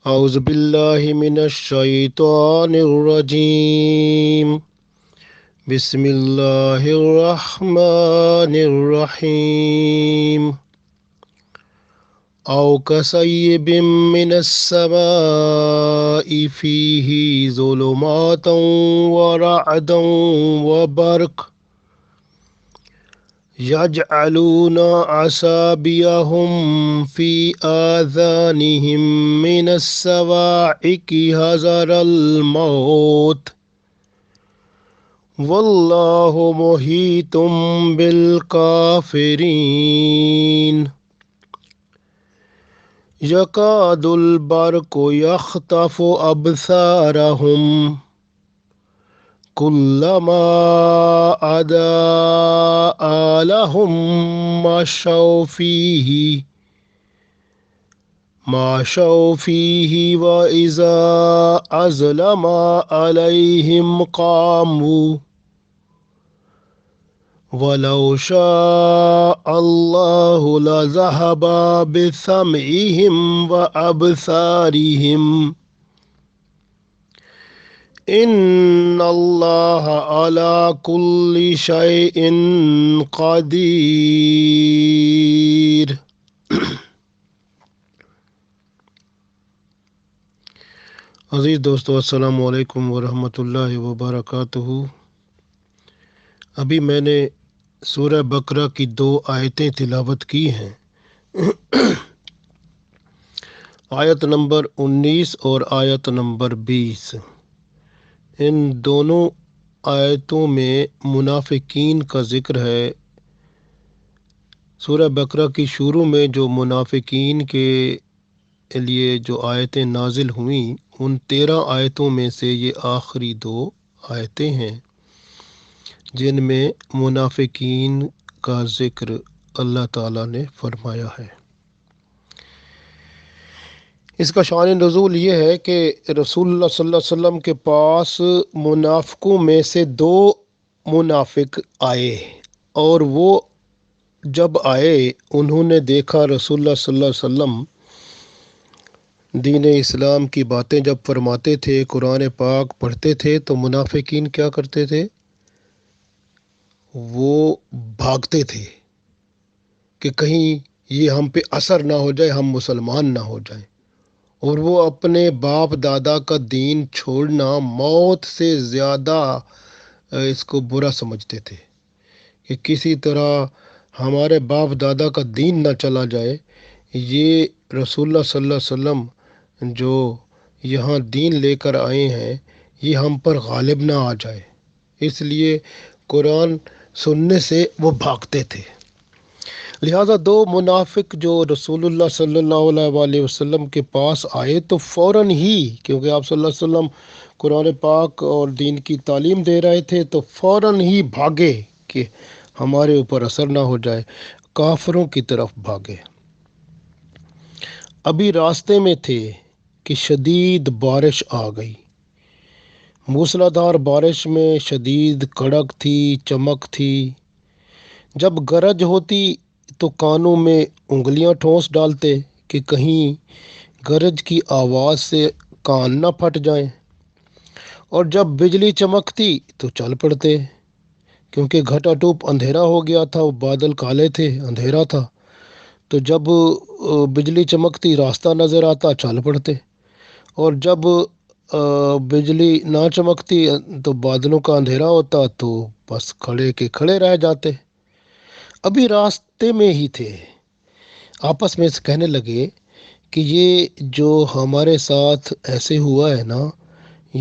أعوذ بالله من الشيطان الرجيم. بسم الله الرحمن الرحيم. أو كصيب من السماء فيه ظلمات ورعد وبرق يجعلون أصابعهم في آذانهم من الصواعق حذر الموت والله محيط بالكافرين. يكاد البرق يخطف أبصارهم كلما أضاء لهم مشوا فيه وإذا أظلم عليهم قاموا ولو شاء الله لذهب بسمعهم وأبصارهم إن الله على كل شيء قدير. عزیز دوستو، السلام علیکم ورحمۃ اللہ وبرکاتہ. ابھی میں نے سورہ بقرہ کی 2 آیتیں تلاوت کی ہیں. آیت نمبر 19 اور آیت نمبر 20. ان دونوں آیتوں میں منافقین کا ذکر ہے. سورہ بقرہ کی شروع میں جو منافقین کے لیے جو آیتیں نازل ہوئیں، ان 13 آیتوں میں سے یہ آخری 2 آیتیں ہیں جن میں منافقین کا ذکر اللہ تعالیٰ نے فرمایا ہے. اس کا شان نزول یہ ہے کہ رسول اللہ صلی اللہ علیہ وسلم کے پاس منافقوں میں سے 2 منافق آئے، اور وہ جب آئے انہوں نے دیکھا رسول اللہ صلی اللہ علیہ وسلم دین اسلام کی باتیں جب فرماتے تھے، قرآن پاک پڑھتے تھے، تو منافقین کیا کرتے تھے؟ وہ بھاگتے تھے کہ کہیں یہ ہم پہ اثر نہ ہو جائے، ہم مسلمان نہ ہو جائیں. اور وہ اپنے باپ دادا کا دین چھوڑنا موت سے زیادہ اس کو برا سمجھتے تھے کہ کسی طرح ہمارے باپ دادا کا دین نہ چلا جائے، یہ رسول اللہ صلی اللہ علیہ وسلم جو یہاں دین لے کر آئے ہیں یہ ہم پر غالب نہ آ جائے. اس لیے قرآن سننے سے وہ بھاگتے تھے. لہٰذا 2 منافق جو رسول اللہ صلی اللہ علیہ وسلم کے پاس آئے تو فوراً ہی، کیونکہ آپ صلی اللہ علیہ وسلم قرآن پاک اور دین کی تعلیم دے رہے تھے، تو فوراً ہی بھاگے کہ ہمارے اوپر اثر نہ ہو جائے، کافروں کی طرف بھاگے. ابھی راستے میں تھے کہ شدید بارش آ گئی. موسلادھار بارش میں شدید کڑک تھی، چمک تھی. جب گرج ہوتی تو کانوں میں انگلیاں ٹھونس ڈالتے کہ کہیں گرج کی آواز سے کان نہ پھٹ جائیں، اور جب بجلی چمکتی تو چل پڑتے کیونکہ گھٹا ٹوپ اندھیرا ہو گیا تھا، وہ بادل کالے تھے، اندھیرا تھا. تو جب بجلی چمکتی راستہ نظر آتا چل پڑتے، اور جب بجلی نہ چمکتی تو بادلوں کا اندھیرا ہوتا تو بس کھڑے کے کھڑے رہ جاتے. ابھی راستے میں ہی تھے، آپس میں کہنے لگے کہ یہ جو ہمارے ساتھ ایسے ہوا ہے نا،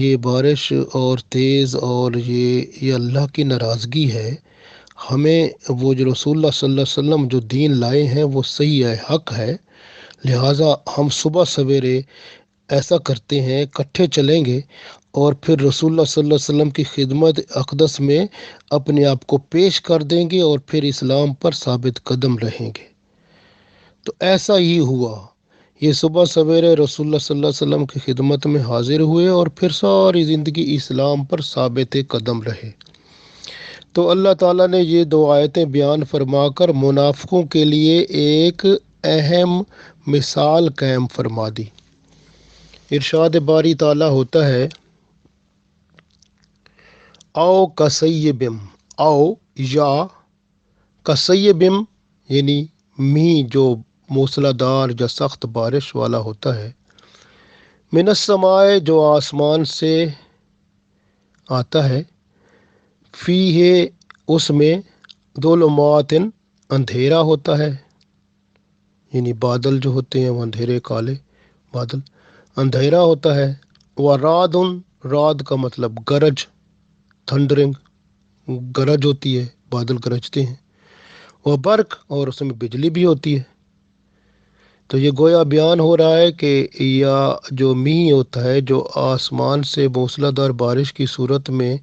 یہ بارش اور تیز، اور یہ اللہ کی ناراضگی ہے. ہمیں وہ جو رسول اللہ صلی اللہ علیہ وسلم جو دین لائے ہیں وہ صحیح ہے، حق ہے. لہٰذا ہم صبح سویرے ایسا کرتے ہیں، اکٹھے چلیں گے اور پھر رسول اللہ صلی اللہ علیہ وسلم کی خدمت اقدس میں اپنے آپ کو پیش کر دیں گے اور پھر اسلام پر ثابت قدم رہیں گے. تو ایسا ہی ہوا. یہ صبح سویرے رسول اللہ صلی اللہ علیہ وسلم کی خدمت میں حاضر ہوئے اور پھر ساری زندگی اسلام پر ثابت قدم رہے. تو اللہ تعالیٰ نے یہ 2 آیتیں بیان فرما کر منافقوں کے لیے ایک اہم مثال قائم فرما دی. ارشاد باری تعالیٰ ہوتا ہے او کسیبم، او یا کسیبم یعنی می جو موسلادھار یا سخت بارش والا ہوتا ہے، من السماء جو آسمان سے آتا ہے، فی ہے اس میں ظلمات اندھیرا ہوتا ہے، یعنی بادل جو ہوتے ہیں وہ اندھیرے کالے بادل، اندھیرا ہوتا ہے، ورعد، رعد کا مطلب گرج، تھنڈرنگ، گرج ہوتی ہے، بادل گرجتے ہیں، وہ برق، اور اس میں بجلی بھی ہوتی ہے۔ تو یہ گویا بیان ہو رہا ہے کہ یا جو می ہوتا ہے جو آسمان سے موسلادھار بارش کی صورت میں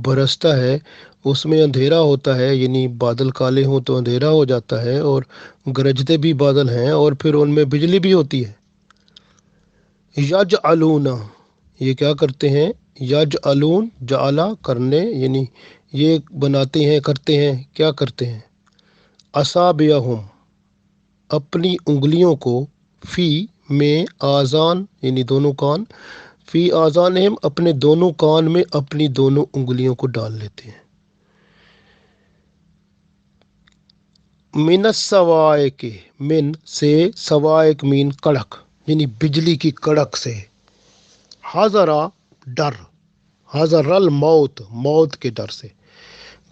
برستا ہے، اس میں اندھیرا ہوتا ہے، یعنی بادل کالے ہوں تو اندھیرا ہو جاتا ہے، اور گرجتے بھی بادل ہیں، اور پھر ان میں بجلی بھی ہوتی ہے۔ یجعلون، یہ کیا کرتے ہیں؟ یجعلون، جعلا کرنے، یعنی یہ بناتے ہیں، کرتے ہیں، کیا کرتے ہیں؟ اصابعہم، اپنی انگلیوں کو، فی میں، آذان یعنی دونوں کان، فی آذانہم اپنے دونوں کان میں اپنی دونوں انگلیوں کو ڈال لیتے ہیں، من الصواعق، من سے، صواعق مین کڑک، یعنی بجلی کی کڑک سے، حذرا ڈر، حذر الموت، موت کے ڈر سے،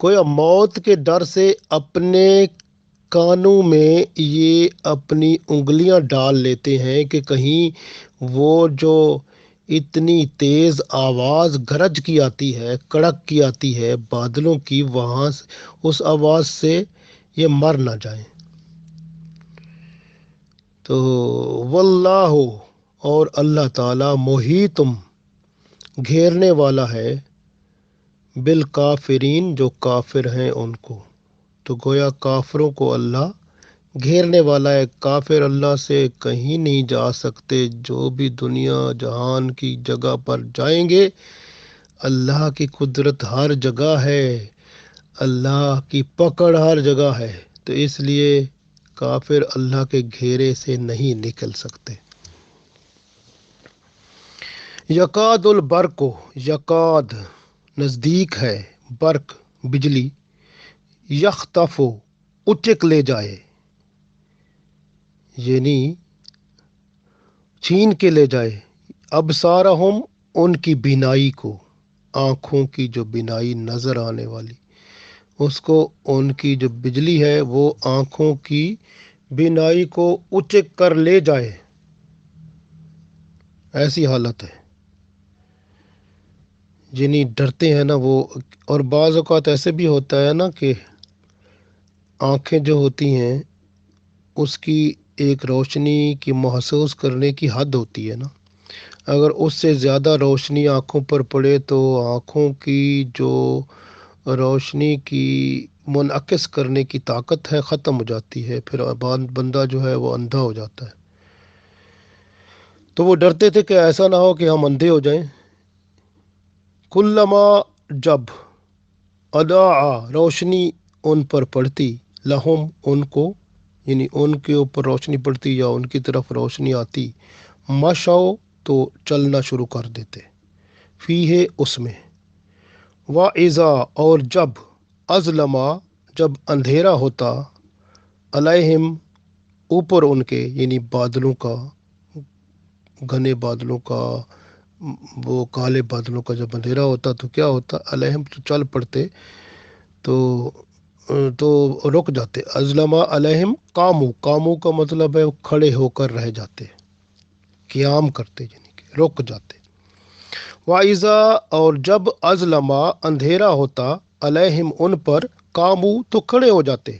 گویا موت کے ڈر سے اپنے کانوں میں یہ اپنی انگلیاں ڈال لیتے ہیں کہ کہیں وہ جو اتنی تیز آواز گرج کی آتی ہے، کڑک کی آتی ہے بادلوں کی، وہاں اس آواز سے یہ مر نہ جائیں۔ تو واللہ، اور اللہ تعالیٰ، محیطم، گھیرنے والا ہے، بالکافرین، جو کافر ہیں ان کو۔ تو گویا کافروں کو اللہ گھیرنے والا ہے، کافر اللہ سے کہیں نہیں جا سکتے، جو بھی دنیا جہان کی جگہ پر جائیں گے، اللہ کی قدرت ہر جگہ ہے، اللہ کی پکڑ ہر جگہ ہے، تو اس لیے کافر اللہ کے گھیرے سے نہیں نکل سکتے۔ یکاد البرق، یکاد نزدیک ہے، برق بجلی، یخطف اچک لے جائے، یعنی چھین کے لے جائے، ابصارہم ان کی بینائی کو، آنکھوں کی جو بینائی نظر آنے والی، اس کو، ان کی جو بجلی ہے وہ آنکھوں کی بینائی کو اچک کر لے جائے، ایسی حالت ہے، جنہیں ڈرتے ہیں نا وہ۔ اور بعض اوقات ایسے بھی ہوتا ہے نا کہ آنکھیں جو ہوتی ہیں اس کی ایک روشنی کی محسوس کرنے کی حد ہوتی ہے نا، اگر اس سے زیادہ روشنی آنکھوں پر پڑے تو آنکھوں کی جو روشنی کی منعکس کرنے کی طاقت ہے ختم ہو جاتی ہے، پھر بندہ جو ہے وہ اندھا ہو جاتا ہے۔ تو وہ ڈرتے تھے کہ ایسا نہ ہو کہ ہم اندھے ہو جائیں۔ کلما، جب، اضاء روشنی ان پر پڑتی، لہم ان کو، یعنی ان کے اوپر روشنی پڑتی یا ان کی طرف روشنی آتی، مشو تو چلنا شروع کر دیتے، فی ہے اس میں، وَإِذَا اور جب، اظلما جب اندھیرا ہوتا، علیہم اوپر ان کے، یعنی بادلوں کا، گھنے بادلوں کا، وہ کالے بادلوں کا جب اندھیرا ہوتا تو کیا ہوتا؟ علیہم تو چل پڑتے، تو رک جاتے، ازلما علیہم قامو، قامو کا مطلب ہے کھڑے ہو کر رہ جاتے، قیام کرتے، یعنی کہ رک جاتے۔ وَإِذَا اور جب، ازلما اندھیرا ہوتا، علیہم ان پر، قامو تو کھڑے ہو جاتے،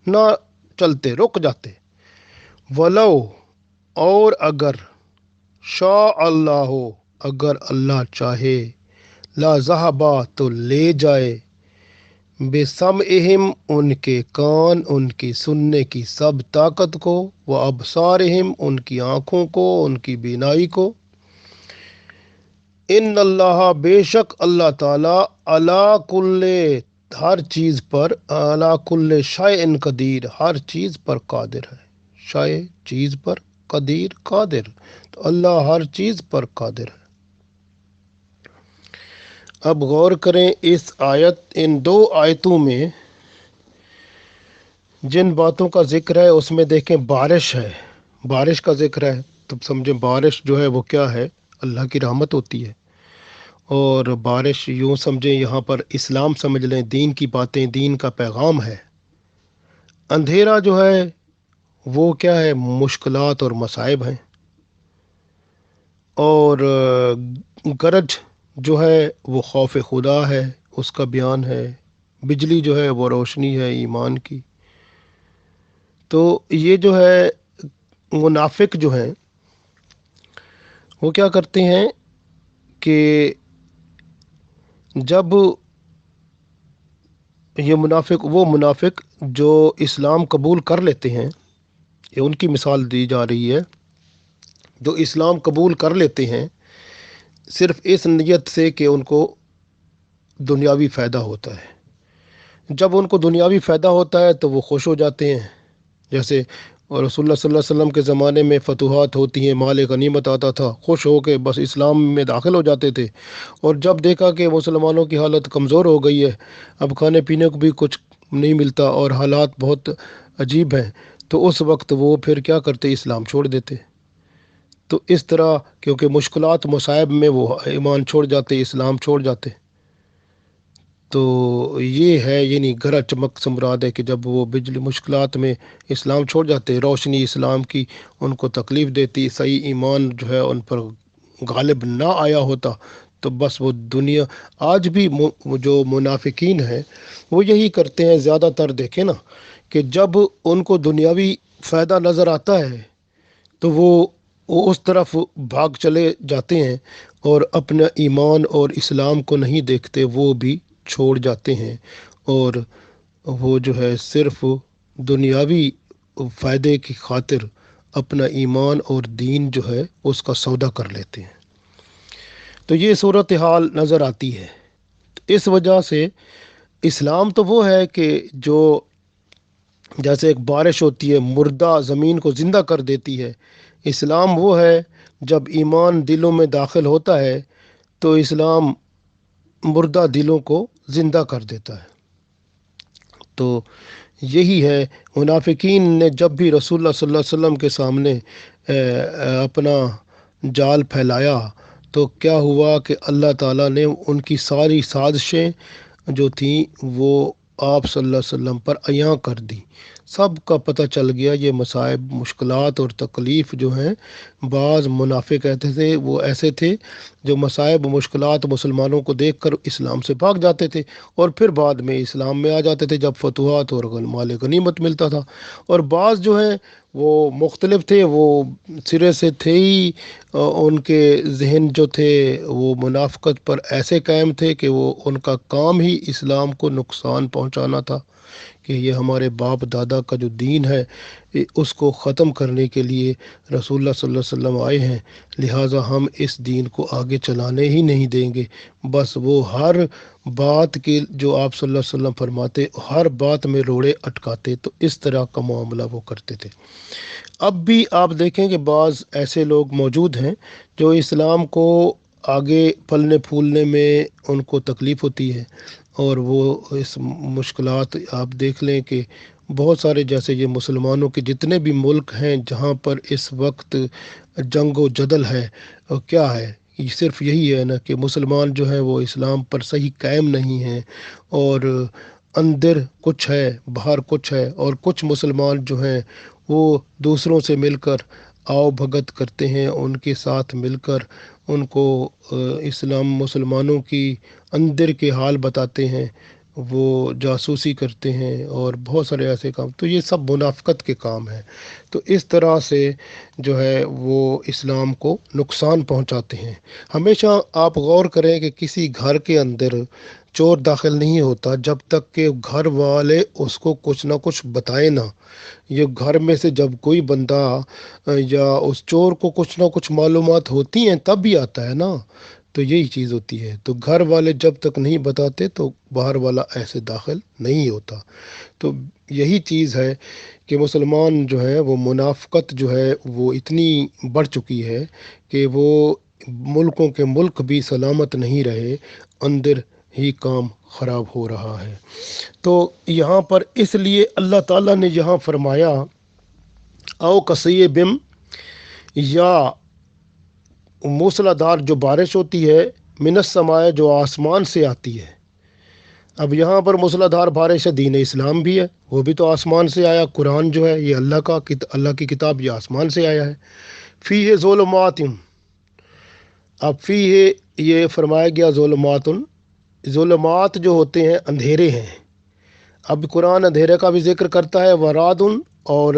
نہ چلتے، رک جاتے۔ ولو اور اگر، شاء اللہ اگر اللہ چاہے، لا ذہبا تو لے جائے، بسمعہم ان کے کان، ان کی سننے کی سب طاقت کو، و ابصارہم ان کی آنکھوں کو، ان کی بینائی کو، ان اللہ بے شک اللہ تعالی، علی کل ہر چیز پر، علی کل شیء قدیر ہر چیز پر قادر ہے، شیء چیز پر، قدیر قادر، تو اللہ ہر چیز پر قادر ہے۔ اب غور کریں اس آیت، ان دو آیتوں میں جن باتوں کا ذکر ہے اس میں دیکھیں بارش ہے، بارش کا ذکر ہے، تو سمجھیں بارش جو ہے وہ کیا ہے؟ اللہ کی رحمت ہوتی ہے۔ اور بارش یوں سمجھیں یہاں پر اسلام سمجھ لیں، دین کی باتیں، دین کا پیغام ہے۔ اندھیرا جو ہے وہ کیا ہے؟ مشکلات اور مصائب ہیں۔ اور گرج جو ہے وہ خوف خدا ہے، اس کا بیان ہے۔ بجلی جو ہے وہ روشنی ہے ایمان کی۔ تو یہ جو ہے منافق جو ہیں وہ کیا کرتے ہیں کہ جب یہ وہ منافق جو اسلام قبول کر لیتے ہیں، یہ ان کی مثال دی جا رہی ہے، جو اسلام قبول کر لیتے ہیں صرف اس نیت سے کہ ان کو دنیاوی فائدہ ہوتا ہے۔ جب ان کو دنیاوی فائدہ ہوتا ہے تو وہ خوش ہو جاتے ہیں، جیسے رسول اللہ صلی اللہ علیہ وسلم کے زمانے میں فتوحات ہوتی ہیں، مال غنیمت آتا تھا، خوش ہو کے بس اسلام میں داخل ہو جاتے تھے۔ اور جب دیکھا کہ مسلمانوں کی حالت کمزور ہو گئی ہے، اب کھانے پینے کو بھی کچھ نہیں ملتا اور حالات بہت عجیب ہیں، تو اس وقت وہ پھر کیا کرتے؟ اسلام چھوڑ دیتے۔ تو اس طرح کیونکہ مشکلات مصائب میں وہ ایمان چھوڑ جاتے، اسلام چھوڑ جاتے۔ تو یہ ہے، یعنی گرج چمک سے مراد ہے کہ جب وہ بجلی مشکلات میں اسلام چھوڑ جاتے، روشنی اسلام کی ان کو تکلیف دیتی، صحیح ایمان جو ہے ان پر غالب نہ آیا ہوتا، تو بس وہ دنیا آج بھی جو منافقین ہیں وہ یہی کرتے ہیں زیادہ تر۔ دیکھیں نا کہ جب ان کو دنیاوی فائدہ نظر آتا ہے تو وہ اس طرف بھاگ چلے جاتے ہیں اور اپنا ایمان اور اسلام کو نہیں دیکھتے، وہ بھی چھوڑ جاتے ہیں، اور وہ جو ہے صرف دنیاوی فائدے کی خاطر اپنا ایمان اور دین جو ہے اس کا سودا کر لیتے ہیں۔ تو یہ صورتحال نظر آتی ہے۔ اس وجہ سے اسلام تو وہ ہے کہ جو جیسے ایک بارش ہوتی ہے مردہ زمین کو زندہ کر دیتی ہے، اسلام وہ ہے جب ایمان دلوں میں داخل ہوتا ہے تو اسلام مردہ دلوں کو زندہ کر دیتا ہے۔ تو یہی ہے، منافقین نے جب بھی رسول اللہ صلی اللہ علیہ وسلم کے سامنے اپنا جال پھیلایا تو کیا ہوا کہ اللہ تعالیٰ نے ان کی ساری سازشیں جو تھیں وہ آپ صلی اللہ علیہ وسلم پر عیاں کر دی۔ سب کا پتہ چل گیا یہ مصائب، مشکلات اور تکلیف جو ہیں، بعض منافق کہتے تھے وہ ایسے تھے جو مصائب مشکلات مسلمانوں کو دیکھ کر اسلام سے بھاگ جاتے تھے اور پھر بعد میں اسلام میں آ جاتے تھے جب فتوحات اور مال غنیمت ملتا تھا۔ اور بعض جو ہیں وہ مختلف تھے، وہ سرے سے تھے ہی ان کے ذہن جو تھے وہ منافقت پر ایسے قائم تھے کہ وہ ان کا کام ہی اسلام کو نقصان پہنچانا تھا، کہ یہ ہمارے باپ دادا کا جو دین ہے اس کو ختم کرنے کے لیے رسول اللہ صلی اللہ علیہ وسلم آئے ہیں، لہٰذا ہم اس دین کو آگے چلانے ہی نہیں دیں گے۔ بس وہ ہر بات کے جو آپ صلی اللہ علیہ وسلم فرماتے ہر بات میں روڑے اٹکاتے، تو اس طرح کا معاملہ وہ کرتے تھے۔ اب بھی آپ دیکھیں کہ بعض ایسے لوگ موجود ہیں جو اسلام کو آگے پھلنے پھولنے میں ان کو تکلیف ہوتی ہے، اور وہ اس مشکلات آپ دیکھ لیں کہ بہت سارے جیسے یہ مسلمانوں کے جتنے بھی ملک ہیں جہاں پر اس وقت جنگ و جدل ہے، کیا ہے؟ یہ صرف یہی ہے نا کہ مسلمان جو ہیں وہ اسلام پر صحیح قائم نہیں ہیں، اور اندر کچھ ہے باہر کچھ ہے، اور کچھ مسلمان جو ہیں وہ دوسروں سے مل کر آؤ بھگت کرتے ہیں، ان کے ساتھ مل کر ان کو اسلام مسلمانوں کی اندر کے حال بتاتے ہیں، وہ جاسوسی کرتے ہیں اور بہت سارے ایسے کام، تو یہ سب منافقت کے کام ہیں۔ تو اس طرح سے جو ہے وہ اسلام کو نقصان پہنچاتے ہیں۔ ہمیشہ آپ غور کریں کہ کسی گھر کے اندر چور داخل نہیں ہوتا جب تک کہ گھر والے اس کو کچھ نہ کچھ بتائیں نہ۔ یہ گھر میں سے جب کوئی بندہ یا اس چور کو کچھ نہ کچھ معلومات ہوتی ہیں تب بھی آتا ہے نا، تو یہی چیز ہوتی ہے۔ تو گھر والے جب تک نہیں بتاتے تو باہر والا ایسے داخل نہیں ہوتا۔ تو یہی چیز ہے کہ مسلمان جو ہے وہ منافقت جو ہے وہ اتنی بڑھ چکی ہے کہ وہ ملکوں کے ملک بھی سلامت نہیں رہے، اندر ہی کام خراب ہو رہا ہے۔ تو یہاں پر اس لیے اللہ تعالیٰ نے یہاں فرمایا او کسی بم، یا موسلادھار جو بارش ہوتی ہے، من السماء جو آسمان سے آتی ہے۔ اب یہاں پر موسلادھار بارش دین اسلام بھی ہے، وہ بھی تو آسمان سے آیا۔ قرآن جو ہے یہ اللہ کی کتاب، یہ آسمان سے آیا ہے۔ فی ہے ظلمات، اب فی ہے یہ فرمایا گیا ظلمات، ظلمات جو ہوتے ہیں اندھیرے ہیں۔ اب قرآن اندھیرے کا بھی ذکر کرتا ہے، وراد اور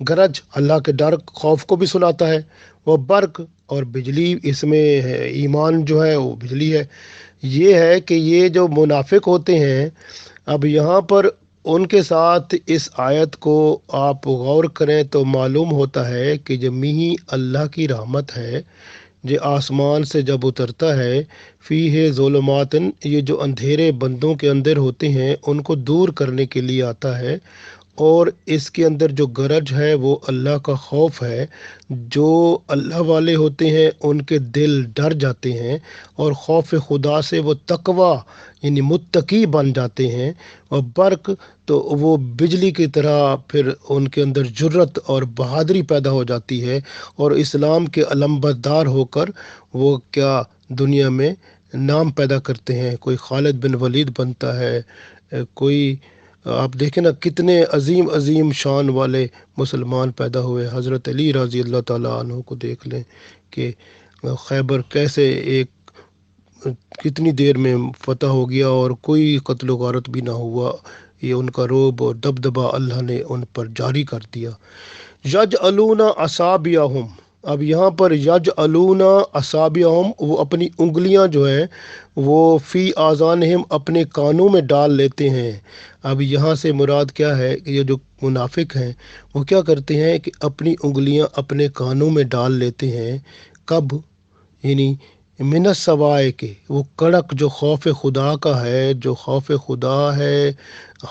گرج اللہ کے ڈر خوف کو بھی سناتا ہے، وہ برق اور بجلی، اس میں ایمان جو ہے وہ بجلی ہے۔ یہ ہے کہ یہ جو منافق ہوتے ہیں، اب یہاں پر ان کے ساتھ اس آیت کو آپ غور کریں تو معلوم ہوتا ہے کہ جو میہ اللہ کی رحمت ہے، جو آسمان سے جب اترتا ہے، فی ہے ظلمات، یہ جو اندھیرے بندوں کے اندر ہوتے ہیں ان کو دور کرنے کے لیے آتا ہے، اور اس کے اندر جو گرج ہے وہ اللہ کا خوف ہے۔ جو اللہ والے ہوتے ہیں ان کے دل ڈر جاتے ہیں، اور خوف خدا سے وہ تقوی یعنی متقی بن جاتے ہیں۔ اور برق تو وہ بجلی کی طرح پھر ان کے اندر جرت اور بہادری پیدا ہو جاتی ہے، اور اسلام کے علمبردار ہو کر وہ کیا دنیا میں نام پیدا کرتے ہیں۔ کوئی خالد بن ولید بنتا ہے، کوئی آپ دیکھیں نا کتنے عظیم عظیم شان والے مسلمان پیدا ہوئے۔ حضرت علی رضی اللہ تعالیٰ عنہ کو دیکھ لیں کہ خیبر کیسے ایک کتنی دیر میں فتح ہو گیا اور کوئی قتل و غارت بھی نہ ہوا۔ یہ ان کا رعب اور دبدبہ اللہ نے ان پر جاری کر دیا۔ یجعلون اصابعہم، اب یہاں پر یجعلون اصابعہم، وہ اپنی انگلیاں جو ہیں وہ فی آذانہم، اپنے کانوں میں ڈال لیتے ہیں۔ اب یہاں سے مراد کیا ہے کہ یہ جو منافق ہیں وہ کیا کرتے ہیں کہ اپنی انگلیاں اپنے کانوں میں ڈال لیتے ہیں۔ کب؟ یعنی من السوائے کے، وہ کڑک جو خوف خدا کا ہے، جو خوف خدا ہے،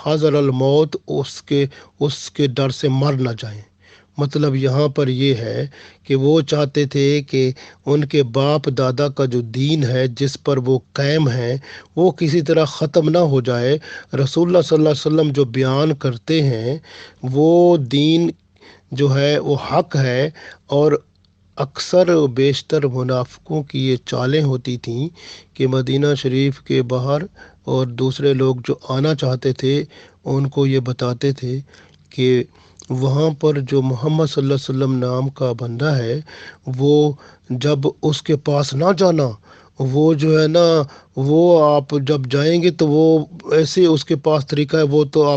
حذر الموت، اس کے ڈر سے مر نہ جائیں۔ مطلب یہاں پر یہ ہے کہ وہ چاہتے تھے کہ ان کے باپ دادا کا جو دین ہے جس پر وہ قائم ہیں وہ کسی طرح ختم نہ ہو جائے۔ رسول اللہ صلی اللہ علیہ وسلم جو بیان کرتے ہیں وہ دین جو ہے وہ حق ہے، اور اکثر و بیشتر منافقوں کی یہ چالیں ہوتی تھیں کہ مدینہ شریف کے باہر اور دوسرے لوگ جو آنا چاہتے تھے ان کو یہ بتاتے تھے کہ وہاں پر جو محمد صلی اللہ علیہ وسلم نام کا بندہ ہے، وہ جب اس کے پاس نہ جانا، وہ جو ہے نا وہ آپ جب جائیں گے تو وہ ایسے اس کے پاس طریقہ ہے، وہ تو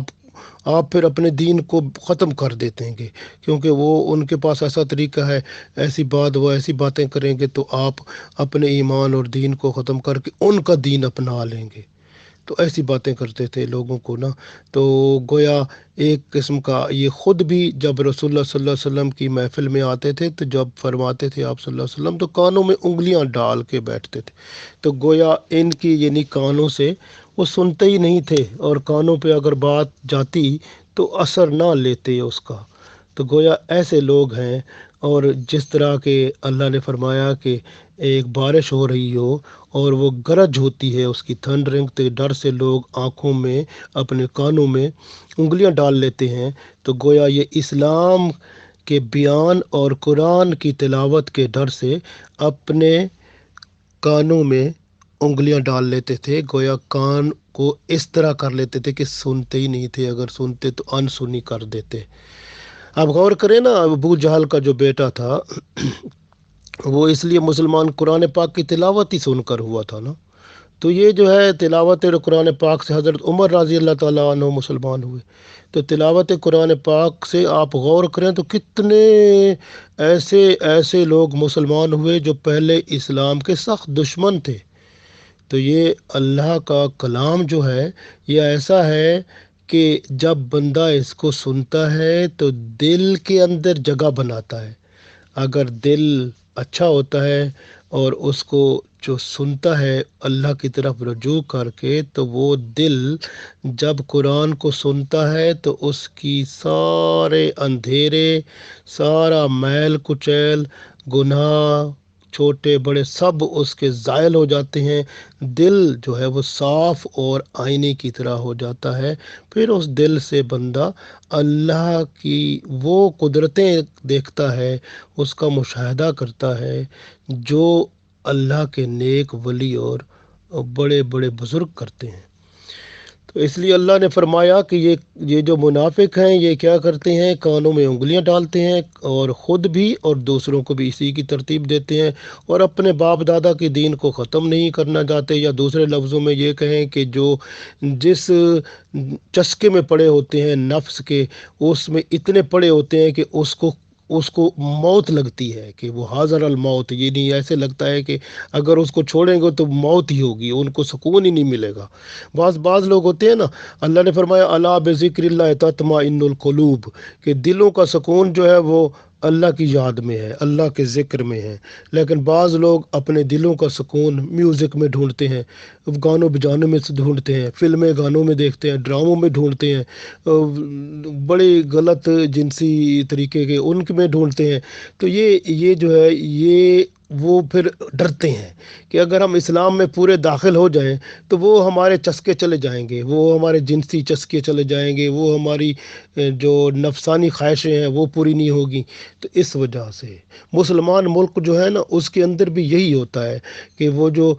آپ پھر اپنے دین کو ختم کر دیتے ہیں گے، کیونکہ وہ ان کے پاس ایسا طریقہ ہے، وہ ایسی باتیں کریں گے تو آپ اپنے ایمان اور دین کو ختم کر کے ان کا دین اپنا لیں گے۔ تو ایسی باتیں کرتے تھے لوگوں کو نا، تو گویا ایک قسم کا یہ خود بھی جب رسول اللہ صلی اللہ علیہ وسلم کی محفل میں آتے تھے تو جب فرماتے تھے آپ صلی اللہ علیہ وسلم تو کانوں میں انگلیاں ڈال کے بیٹھتے تھے، تو گویا ان کی یعنی کانوں سے وہ سنتے ہی نہیں تھے، اور کانوں پہ اگر بات جاتی تو اثر نہ لیتے اس کا۔ تو گویا ایسے لوگ ہیں، اور جس طرح کہ اللہ نے فرمایا کہ ایک بارش ہو رہی ہو اور وہ گرج ہوتی ہے، اس کی تھنڈرنگ کے ڈر سے لوگ آنکھوں میں اپنے کانوں میں انگلیاں ڈال لیتے ہیں، تو گویا یہ اسلام کے بیان اور قرآن کی تلاوت کے ڈر سے اپنے کانوں میں انگلیاں ڈال لیتے تھے، گویا کان کو اس طرح کر لیتے تھے کہ سنتے ہی نہیں تھے، اگر سنتے تو انسنی کر دیتے۔ اب غور کریں نا، ابو جہل کا جو بیٹا تھا وہ اس لیے مسلمان قرآن پاک کی تلاوت ہی سن کر ہوا تھا نا، تو یہ جو ہے تلاوت قرآن پاک سے حضرت عمر رضی اللہ تعالیٰ عنہ مسلمان ہوئے۔ تو تلاوت قرآن پاک سے آپ غور کریں تو کتنے ایسے لوگ مسلمان ہوئے جو پہلے اسلام کے سخت دشمن تھے۔ تو یہ اللہ کا کلام جو ہے یہ ایسا ہے کہ جب بندہ اس کو سنتا ہے تو دل کے اندر جگہ بناتا ہے۔ اگر دل اچھا ہوتا ہے اور اس کو جو سنتا ہے اللہ کی طرف رجوع کر کے، تو وہ دل جب قرآن کو سنتا ہے تو اس کی سارے اندھیرے، سارا میل کچیل، گناہ چھوٹے بڑے سب اس کے زائل ہو جاتے ہیں۔ دل جو ہے وہ صاف اور آئینے کی طرح ہو جاتا ہے۔ پھر اس دل سے بندہ اللہ کی وہ قدرتیں دیکھتا ہے، اس کا مشاہدہ کرتا ہے جو اللہ کے نیک ولی اور بڑے بڑے بزرگ کرتے ہیں۔ تو اس لیے اللہ نے فرمایا کہ یہ جو منافق ہیں یہ کیا کرتے ہیں، کانوں میں انگلیاں ڈالتے ہیں، اور خود بھی اور دوسروں کو بھی اسی کی ترتیب دیتے ہیں، اور اپنے باپ دادا کے دین کو ختم نہیں کرنا چاہتے، یا دوسرے لفظوں میں یہ کہیں کہ جو جس چسکے میں پڑے ہوتے ہیں نفس کے، اس میں اتنے پڑے ہوتے ہیں کہ اس کو موت لگتی ہے، کہ وہ حاضر الموت، یہ نہیں ایسے لگتا ہے کہ اگر اس کو چھوڑیں گے تو موت ہی ہوگی، ان کو سکون ہی نہیں ملے گا۔ بعض لوگ ہوتے ہیں نا، اللہ نے فرمایا الا بذکر اللہ تطمئن القلوب، کہ دلوں کا سکون جو ہے وہ اللہ کی یاد میں ہے، اللہ کے ذکر میں ہے۔ لیکن بعض لوگ اپنے دلوں کا سکون میوزک میں ڈھونڈتے ہیں، گانوں بجانوں میں سے ڈھونڈتے ہیں، فلمیں گانوں میں دیکھتے ہیں، ڈراموں میں ڈھونڈتے ہیں، بڑے غلط جنسی طریقے کے ان میں ڈھونڈتے ہیں۔ تو یہ جو ہے یہ وہ پھر ڈرتے ہیں کہ اگر ہم اسلام میں پورے داخل ہو جائیں تو وہ ہمارے چسکے چلے جائیں گے، وہ ہمارے جنسی چسکے چلے جائیں گے، وہ ہماری جو نفسانی خواہشیں ہیں وہ پوری نہیں ہوگی۔ تو اس وجہ سے مسلمان ملک جو ہے نا، اس کے اندر بھی یہی ہوتا ہے کہ وہ جو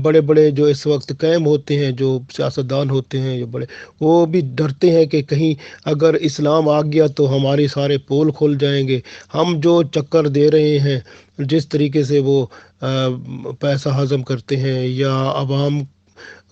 بڑے بڑے جو اس وقت قائم ہوتے ہیں، جو سیاستدان ہوتے ہیں، جو بڑے، وہ بھی ڈرتے ہیں کہ کہیں اگر اسلام آ گیا تو ہمارے سارے پول کھل جائیں گے، ہم جو چکر دے رہے ہیں، جس طریقے سے وہ پیسہ ہضم کرتے ہیں یا عوام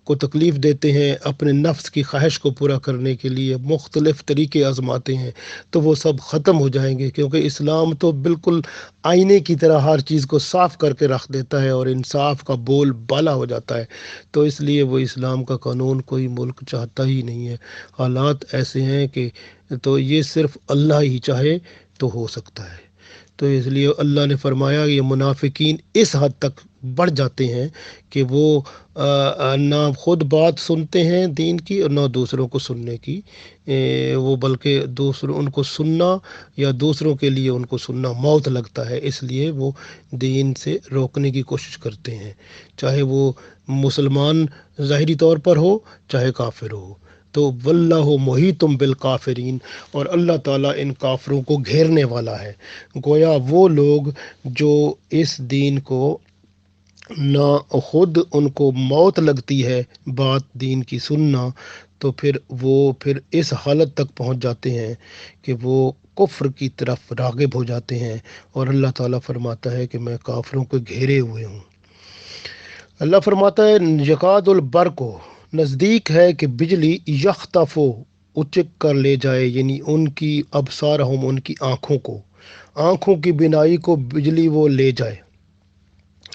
کو تکلیف دیتے ہیں، اپنے نفس کی خواہش کو پورا کرنے کے لیے مختلف طریقے آزماتے ہیں، تو وہ سب ختم ہو جائیں گے، کیونکہ اسلام تو بالکل آئینے کی طرح ہر چیز کو صاف کر کے رکھ دیتا ہے اور انصاف کا بول بالا ہو جاتا ہے۔ تو اس لیے وہ اسلام کا قانون کوئی ملک چاہتا ہی نہیں ہے۔ حالات ایسے ہیں کہ تو یہ صرف اللہ ہی چاہے تو ہو سکتا ہے۔ تو اس لیے اللہ نے فرمایا یہ منافقین اس حد تک بڑھ جاتے ہیں کہ وہ نہ خود بات سنتے ہیں دین کی اور نہ دوسروں کو سننے کی، وہ بلکہ ان کو سننا یا دوسروں کے لیے ان کو سننا موت لگتا ہے، اس لیے وہ دین سے روکنے کی کوشش کرتے ہیں، چاہے وہ مسلمان ظاہری طور پر ہو چاہے کافر ہو۔ تو واللہ محیط بالکافرین، اور اللہ تعالیٰ ان کافروں کو گھیرنے والا ہے۔ گویا وہ لوگ جو اس دین کو نہ خود ان کو موت لگتی ہے بات دین کی سننا، تو پھر اس حالت تک پہنچ جاتے ہیں کہ وہ کفر کی طرف راغب ہو جاتے ہیں، اور اللہ تعالیٰ فرماتا ہے کہ میں کافروں کو گھیرے ہوئے ہوں۔ اللہ فرماتا ہے یکاد البرق، نزدیک ہے کہ بجلی یخطف، اچک کر لے جائے، یعنی ان کی ابصارہم، ان کی آنکھوں کی بینائی کو بجلی وہ لے جائے۔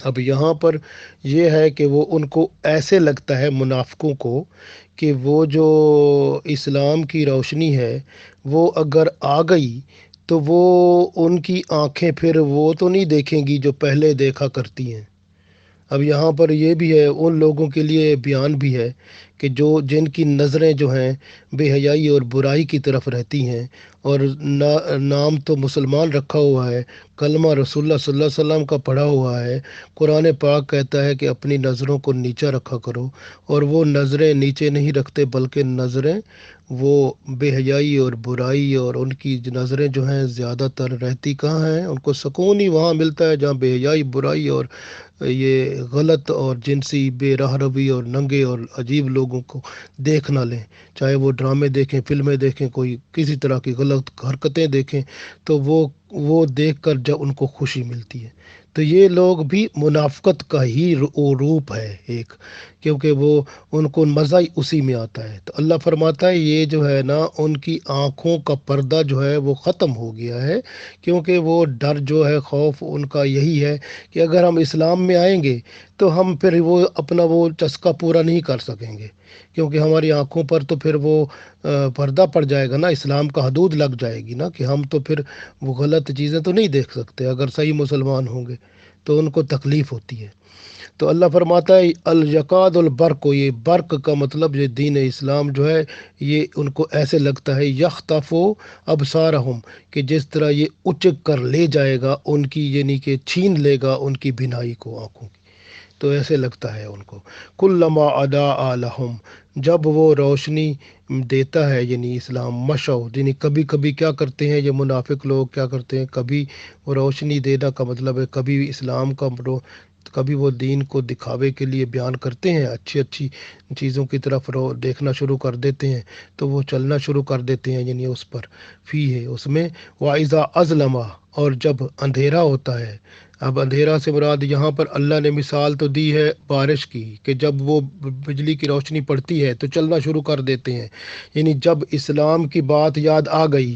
اب یہاں پر یہ ہے کہ وہ ان کو ایسے لگتا ہے منافقوں کو کہ وہ جو اسلام کی روشنی ہے وہ اگر آ گئی تو وہ ان کی آنکھیں پھر وہ تو نہیں دیکھیں گی جو پہلے دیکھا کرتی ہیں۔ اب یہاں پر یہ بھی ہے، ان لوگوں کے لیے بیان بھی ہے کہ جن کی نظریں جو ہیں بے حیائی اور برائی کی طرف رہتی ہیں، اور نام تو مسلمان رکھا ہوا ہے، کلمہ رسول اللہ صلی اللہ علیہ وسلم کا پڑھا ہوا ہے، قرآن پاک کہتا ہے کہ اپنی نظروں کو نیچا رکھا کرو، اور وہ نظریں نیچے نہیں رکھتے بلکہ نظریں وہ بے حیائی اور برائی، اور ان کی نظریں جو ہیں زیادہ تر رہتی کہاں ہیں، ان کو سکون ہی وہاں ملتا ہے جہاں بے حیائی، برائی اور یہ غلط اور جنسی بے راہ روی اور ننگے اور عجیب لوگوں کو دیکھ نہ لیں، چاہے وہ ڈرامے دیکھیں، فلمیں دیکھیں، کوئی کسی طرح کی غلط حرکتیں دیکھیں، تو وہ دیکھ کر جب ان کو خوشی ملتی ہے۔ تو یہ لوگ بھی منافقت کا ہی روپ ہے ایک، کیونکہ وہ ان کو مزہ ہی اسی میں آتا ہے۔ تو اللہ فرماتا ہے یہ جو ہے نا ان کی آنکھوں کا پردہ جو ہے وہ ختم ہو گیا ہے، کیونکہ وہ ڈر جو ہے، خوف ان کا یہی ہے کہ اگر ہم اسلام میں آئیں گے تو ہم پھر وہ اپنا وہ چسکا پورا نہیں کر سکیں گے، کیونکہ ہماری آنکھوں پر تو پھر وہ پردہ پڑ جائے گا نا، اسلام کا حدود لگ جائے گی نا، کہ ہم تو پھر وہ غلط چیزیں تو نہیں دیکھ سکتے اگر صحیح مسلمان ہوں گے۔ تو ان کو تکلیف ہوتی ہے۔ تو اللہ فرماتا ہے الیقاد البرق، یہ برق کا مطلب یہ دین اسلام جو ہے یہ ان کو ایسے لگتا ہے یخطف ابصارہم، کہ جس طرح یہ اچک کر لے جائے گا ان کی، یعنی کہ چھین لے گا ان کی بینائی کو، آنکھوں کی، تو ایسے لگتا ہے ان کو۔ کلما اضاء لہم، جب وہ روشنی دیتا ہے یعنی اسلام، مشو، یعنی کبھی کبھی کیا کرتے ہیں یہ منافق لوگ، کیا کرتے ہیں کبھی وہ روشنی دینا کا مطلب ہے کبھی اسلام کا کبھی وہ دین کو دکھاوے کے لیے بیان کرتے ہیں، اچھی اچھی چیزوں کی طرف دیکھنا شروع کر دیتے ہیں، تو وہ چلنا شروع کر دیتے ہیں یعنی اس پر، فی ہے اس میں، وَإِذَا أَظْلَمَ، اور جب اندھیرا ہوتا ہے۔ اب اندھیرا سے مراد یہاں پر اللہ نے مثال تو دی ہے بارش کی، کہ جب وہ بجلی کی روشنی پڑتی ہے تو چلنا شروع کر دیتے ہیں، یعنی جب اسلام کی بات یاد آ گئی،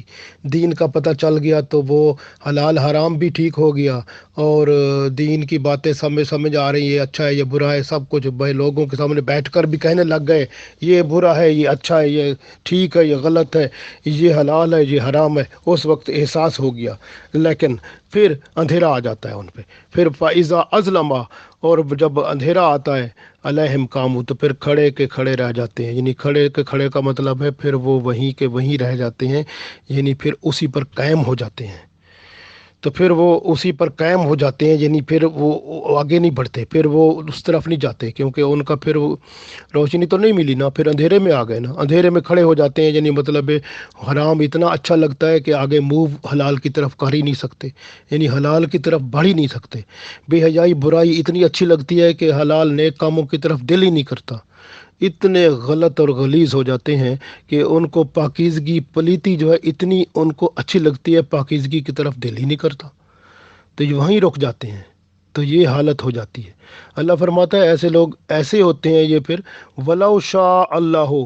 دین کا پتہ چل گیا، تو وہ حلال حرام بھی ٹھیک ہو گیا، اور دین کی باتیں سمجھ آ رہی ہے، اچھا ہے یہ برا ہے، سب کچھ بھائی لوگوں کے سامنے بیٹھ کر بھی کہنے لگ گئے یہ برا ہے یہ اچھا ہے، یہ ٹھیک ہے یہ غلط ہے، یہ حلال ہے یہ حرام ہے، اس وقت احساس ہو گیا۔ لیکن پھر اندھیرا آ جاتا ہے ان پہ، پھر فائزہ ازلما، اور جب اندھیرا آتا ہے علیہم قامو، تو پھر کھڑے کے کھڑے رہ جاتے ہیں، یعنی کھڑے کے کھڑے کا مطلب ہے پھر وہ وہیں کے وہیں رہ جاتے ہیں، یعنی پھر اسی پر قائم ہو جاتے ہیں، تو پھر وہ اسی پر قائم ہو جاتے ہیں، یعنی پھر وہ آگے نہیں بڑھتے، پھر وہ اس طرف نہیں جاتے، کیونکہ ان کا پھر روشنی تو نہیں ملی نا، پھر اندھیرے میں آ گئے نا، اندھیرے میں کھڑے ہو جاتے ہیں، یعنی مطلب حرام اتنا اچھا لگتا ہے کہ آگے موو حلال کی طرف کر ہی نہیں سکتے، یعنی حلال کی طرف بڑھ ہی نہیں سکتے، بے حیائی برائی اتنی اچھی لگتی ہے کہ حلال نیک کاموں کی طرف دل ہی نہیں کرتا، اتنے غلط اور غلیظ ہو جاتے ہیں کہ ان کو پاکیزگی پلیتی جو ہے اتنی ان کو اچھی لگتی ہے، پاکیزگی کی طرف دل ہی نہیں کرتا، تو یہ وہیں رک جاتے ہیں، تو یہ حالت ہو جاتی ہے۔ اللہ فرماتا ہے ایسے لوگ ایسے ہوتے ہیں یہ پھر، وَلَوْ شَاءَ اللَّهُ،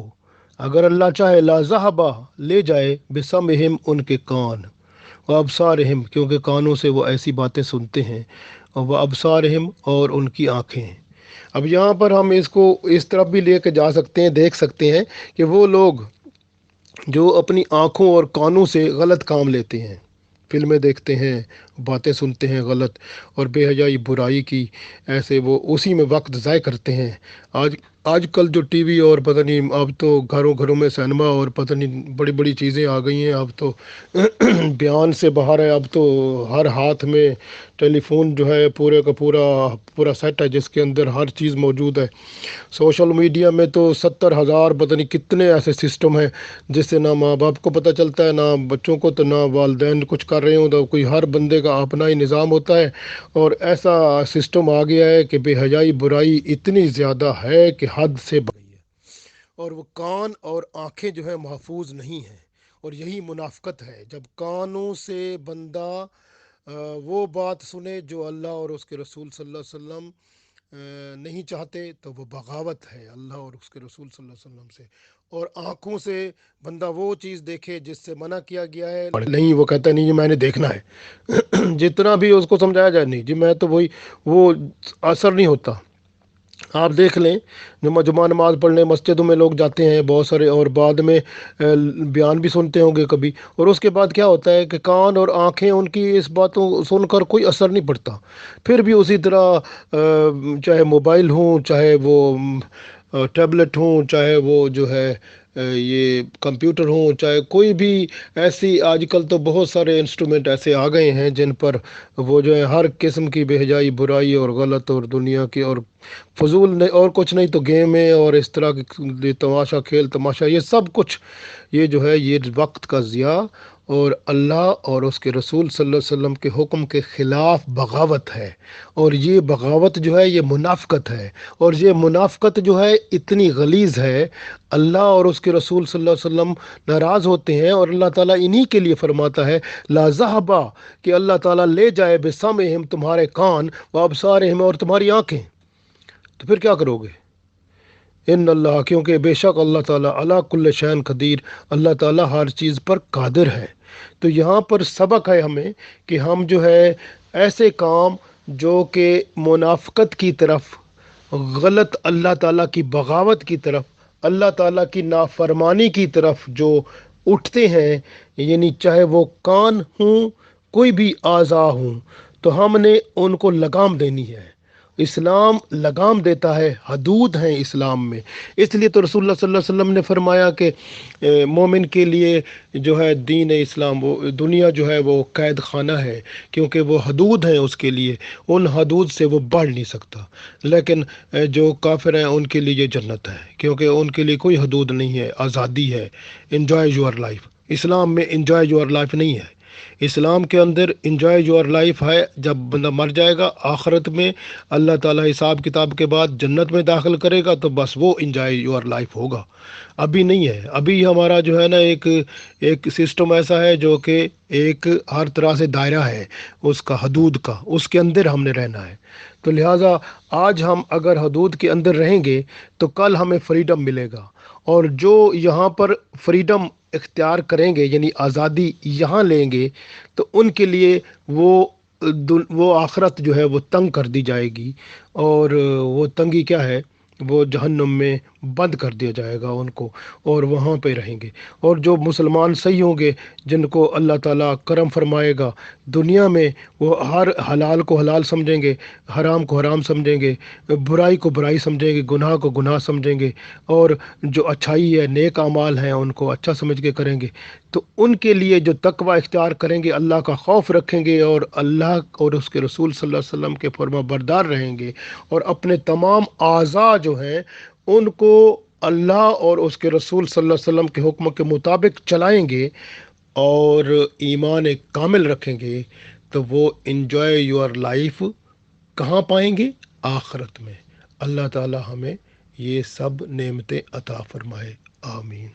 اگر اللہ چاہے، لا ذہبا، لے جائے، بسمہم، ان کے کان، و ابصارہم، کیونکہ کانوں سے وہ ایسی باتیں سنتے ہیں، و ابصارہم، اور ان کی آنکھیں۔ اب یہاں پر ہم اس کو اس طرف بھی لے کے جا سکتے ہیں، دیکھ سکتے ہیں کہ وہ لوگ جو اپنی آنکھوں اور کانوں سے غلط کام لیتے ہیں، فلمیں دیکھتے ہیں، باتیں سنتے ہیں غلط، اور بے حیائی برائی کی، ایسے وہ اسی میں وقت ضائع کرتے ہیں۔ آج کل جو ٹی وی اور پتہ نہیں، اب تو گھروں گھروں میں سینما اور پتہ نہیں بڑی بڑی چیزیں آ گئی ہیں، اب تو بیان سے باہر ہے، اب تو ہر ہاتھ میں ٹیلی فون جو ہے پورے کا پورا سیٹ ہے جس کے اندر ہر چیز موجود ہے۔ سوشل میڈیا میں تو 70,000 پتہ نہیں کتنے ایسے سسٹم ہیں جس سے نہ ماں باپ کو پتہ چلتا ہے، نہ بچوں کو، تو نہ والدین کچھ کر رہے ہوں، تو کوئی ہر بندے کا اپنا ہی نظام ہوتا ہے، اور ایسا سسٹم آ گیا ہے کہ بے حیائی برائی اتنی زیادہ ہے کہ حد سے بڑھ گئی ہے، اور وہ کان اور آنکھیں جو ہے محفوظ نہیں ہیں، اور یہی منافقت ہے، جب کانوں سے بندہ وہ بات سنے جو اللہ اور اس کے رسول صلی اللہ علیہ وسلم نہیں چاہتے، تو وہ بغاوت ہے اللہ اور اس کے رسول صلی اللہ علیہ وسلم سے، اور آنکھوں سے بندہ وہ چیز دیکھے جس سے منع کیا گیا ہے، نہیں وہ کہتا ہے نہیں جی میں نے دیکھنا ہے جتنا بھی اس کو سمجھایا جائے، نہیں جی میں تو وہ اثر نہیں ہوتا۔ آپ دیکھ لیں، جمعہ نماز پڑھنے مسجدوں میں لوگ جاتے ہیں بہت سارے، اور بعد میں بیان بھی سنتے ہوں گے کبھی، اور اس کے بعد کیا ہوتا ہے کہ کان اور آنکھیں ان کی اس باتوں سن کر کوئی اثر نہیں پڑتا، پھر بھی اسی طرح چاہے موبائل ہوں، چاہے وہ ٹیبلٹ ہوں، چاہے وہ جو ہے یہ کمپیوٹر ہوں، چاہے کوئی بھی ایسی، آج کل تو بہت سارے انسٹرومنٹ ایسے آ گئے ہیں جن پر وہ جو ہے ہر قسم کی بے حجائی برائی اور غلط اور دنیا کی اور فضول نہیں، اور کچھ نہیں تو گیمیں اور اس طرح کی تماشا، کھیل تماشا، یہ سب کچھ یہ جو ہے یہ وقت کا ضیاع اور اللہ اور اس کے رسول صلی اللہ علیہ وسلم کے حکم کے خلاف بغاوت ہے، اور یہ بغاوت جو ہے یہ منافقت ہے، اور یہ منافقت جو ہے اتنی غلیظ ہے، اللہ اور اس کے رسول صلی اللہ علیہ وسلم ناراض ہوتے ہیں، اور اللہ تعالیٰ انہی کے لیے فرماتا ہے لا ذہبا، کہ اللہ تعالیٰ لے جائے بسمہم، تمہارے کان، و ابصارہم، اور تمہاری آنکھیں، تو پھر کیا کرو گے؟ ان اللہ، کیونکہ بے شک اللہ تعالیٰ علی کل شیء قدیر، اللہ تعالیٰ ہر چیز پر قادر ہے۔ تو یہاں پر سبق ہے ہمیں کہ ہم جو ہے ایسے کام جو کہ منافقت کی طرف، غلط اللہ تعالیٰ کی بغاوت کی طرف، اللہ تعالیٰ کی نافرمانی کی طرف جو اٹھتے ہیں، یعنی چاہے وہ کان ہوں، کوئی بھی اعضاء ہوں، تو ہم نے ان کو لگام دینی ہے۔ اسلام لگام دیتا ہے، حدود ہیں اسلام میں۔ اس لیے تو رسول اللہ صلی اللہ علیہ وسلم نے فرمایا کہ مومن کے لیے جو ہے دین اسلام، وہ دنیا جو ہے وہ قید خانہ ہے، کیونکہ وہ حدود ہیں اس کے لیے، ان حدود سے وہ بڑھ نہیں سکتا۔ لیکن جو کافر ہیں ان کے لیے یہ جنت ہے، کیونکہ ان کے لیے کوئی حدود نہیں ہے، آزادی ہے۔ Enjoy your life. اسلام میں انجوائے یور لائف نہیں ہے۔ اسلام کے اندر انجوائے یور لائف ہے جب بندہ مر جائے گا، آخرت میں اللہ تعالیٰ حساب کتاب کے بعد جنت میں داخل کرے گا، تو بس وہ انجوائے یور لائف ہوگا۔ ابھی نہیں ہے۔ ابھی ہمارا جو ہے نا ایک سسٹم ایسا ہے جو کہ ایک ہر طرح سے دائرہ ہے اس کا، حدود کا، اس کے اندر ہم نے رہنا ہے۔ تو لہٰذا آج ہم اگر حدود کے اندر رہیں گے تو کل ہمیں فریڈم ملے گا، اور جو یہاں پر فریڈم اختیار کریں گے، یعنی آزادی یہاں لیں گے، تو ان کے لیے وہ آخرت جو ہے وہ تنگ کر دی جائے گی، اور وہ تنگی کیا ہے؟ وہ جہنم میں بند کر دیا جائے گا ان کو، اور وہاں پہ رہیں گے۔ اور جو مسلمان صحیح ہوں گے، جن کو اللہ تعالیٰ کرم فرمائے گا دنیا میں، وہ ہر حلال کو حلال سمجھیں گے، حرام کو حرام سمجھیں گے، برائی کو برائی سمجھیں گے، گناہ کو گناہ سمجھیں گے، اور جو اچھائی ہے، نیک اعمال ہیں، ان کو اچھا سمجھ کے کریں گے۔ تو ان کے لیے جو تقوی اختیار کریں گے، اللہ کا خوف رکھیں گے، اور اللہ اور اس کے رسول صلی اللہ علیہ وسلم کے فرما بردار رہیں گے، اور اپنے تمام اعضاء جو ہیں ان کو اللہ اور اس کے رسول صلی اللہ علیہ وسلم کے حکم کے مطابق چلائیں گے، اور ایمان کامل رکھیں گے، تو وہ انجوائے یور لائف کہاں پائیں گے؟ آخرت میں۔ اللہ تعالی ہمیں یہ سب نعمتیں عطا فرمائے، آمین۔